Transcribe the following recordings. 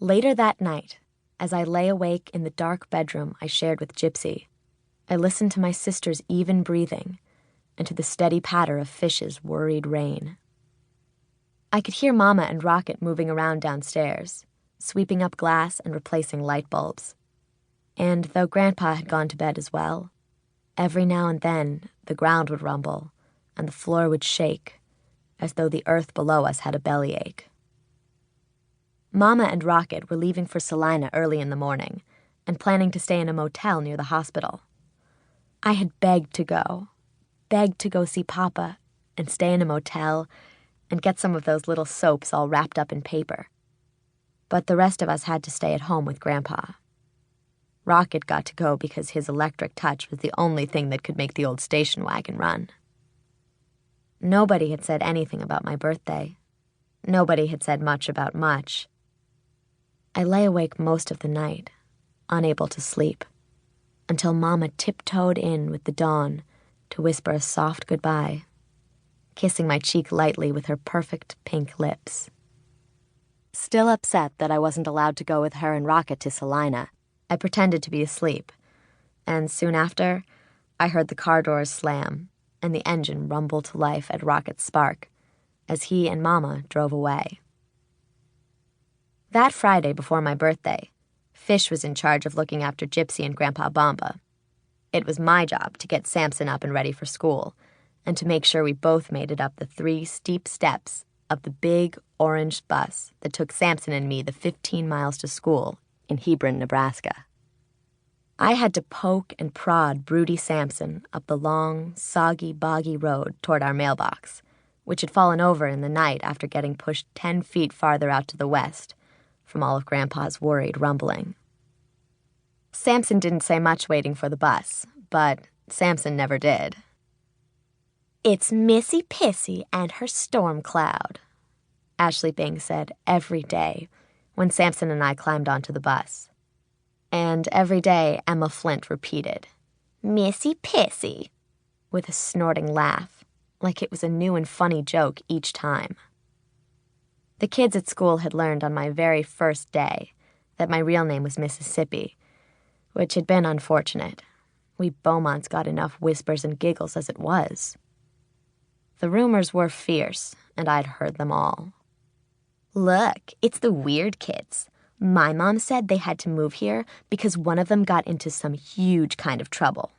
Later that night, as I lay awake in the dark bedroom I shared with Gypsy, I listened to my sister's even breathing and to the steady patter of Fish's worried rain. I could hear Mama and Rocket moving around downstairs, sweeping up glass and replacing light bulbs. And though Grandpa had gone to bed as well, every now and then the ground would rumble and the floor would shake, as though the earth below us had a bellyache. Mama and Rocket were leaving for Salina early in the morning and planning to stay in a motel near the hospital. I had begged to go see Poppa and stay in a motel and get some of those little soaps all wrapped up in paper. But the rest of us had to stay at home with Grandpa. Rocket got to go because his electric touch was the only thing that could make the old station wagon run. Nobody had said anything about my birthday. Nobody had said much about much. I lay awake most of the night, unable to sleep, until Mama tiptoed in with the dawn to whisper a soft goodbye, kissing my cheek lightly with her perfect pink lips. Still upset that I wasn't allowed to go with her and Rocket to Salina, I pretended to be asleep, and soon after, I heard the car doors slam and the engine rumble to life at Rocket's spark as he and Mama drove away. That Friday before my birthday, Fish was in charge of looking after Gypsy and Grandpa Bomba. It was my job to get Samson up and ready for school, and to make sure we both made it up the 3 steep steps of the big orange bus that took Samson and me the 15 miles to school in Hebron, Nebraska. I had to poke and prod broody Samson up the long, soggy, boggy road toward our mailbox, which had fallen over in the night after getting pushed 10 feet farther out to the west from all of Grandpa's worried rumbling. Samson didn't say much waiting for the bus, but Samson never did. "It's Missy Pissy and her storm cloud," Ashley Bing said every day when Samson and I climbed onto the bus. And every day Emma Flint repeated, "Missy Pissy," with a snorting laugh, like it was a new and funny joke each time. The kids at school had learned on my very first day that my real name was Mississippi, which had been unfortunate. We Beaumonts got enough whispers and giggles as it was. The rumors were fierce, and I'd heard them all. "Look, it's the weird kids. My mom said they had to move here because one of them got into some huge kind of trouble.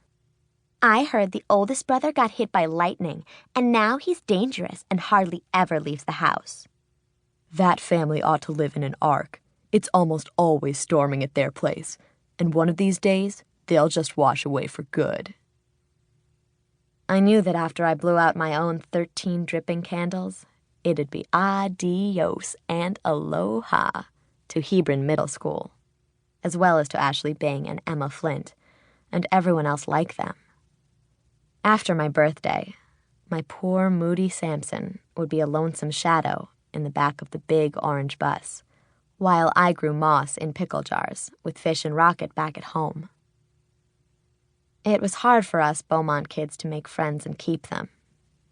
I heard the oldest brother got hit by lightning, and now he's dangerous and hardly ever leaves the house. That family ought to live in an ark. It's almost always storming at their place, and one of these days, they'll just wash away for good." I knew that after I blew out my own 13 dripping candles, it'd be adios and aloha to Hebron Middle School, as well as to Ashley Bing and Emma Flint, and everyone else like them. After my birthday, my poor, moody Samson would be a lonesome shadow in the back of the big orange bus, while I grew moss in pickle jars with Fish and Rocket back at home. It was hard for us Beaumont kids to make friends and keep them.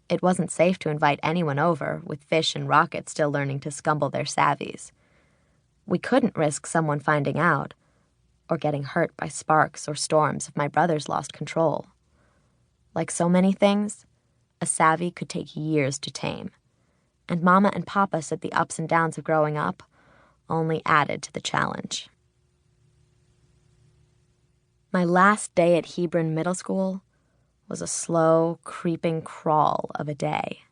It wasn't safe to invite anyone over with Fish and Rocket still learning to scumble their savvies. We couldn't risk someone finding out, or getting hurt by sparks or storms if my brothers lost control. Like so many things, a savvy could take years to tame, and Mama and Poppa said the ups and downs of growing up only added to the challenge. My last day at Hebron Middle School was a slow, creeping crawl of a day.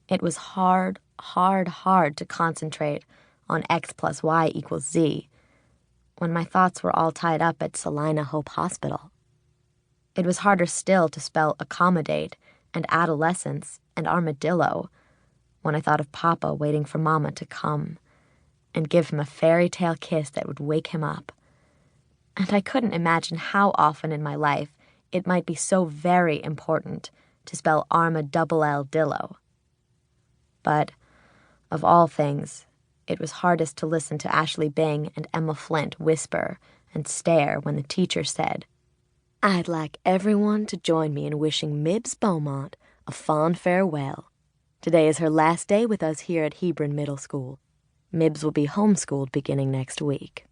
It was hard to concentrate on X plus Y equals Z when my thoughts were all tied up at Salina Hope Hospital. It was harder still to spell accommodate and adolescence and armadillo when I thought of Poppa waiting for Mama to come and give him a fairy tale kiss that would wake him up. And I couldn't imagine how often in my life it might be so very important to spell armadillo. But, of all things, it was hardest to listen to Ashley Bing and Emma Flint whisper and stare when the teacher said, "I'd like everyone to join me in wishing Mibs Beaumont a fond farewell. Today is her last day with us here at Hebron Middle School. Mibs will be homeschooled beginning next week.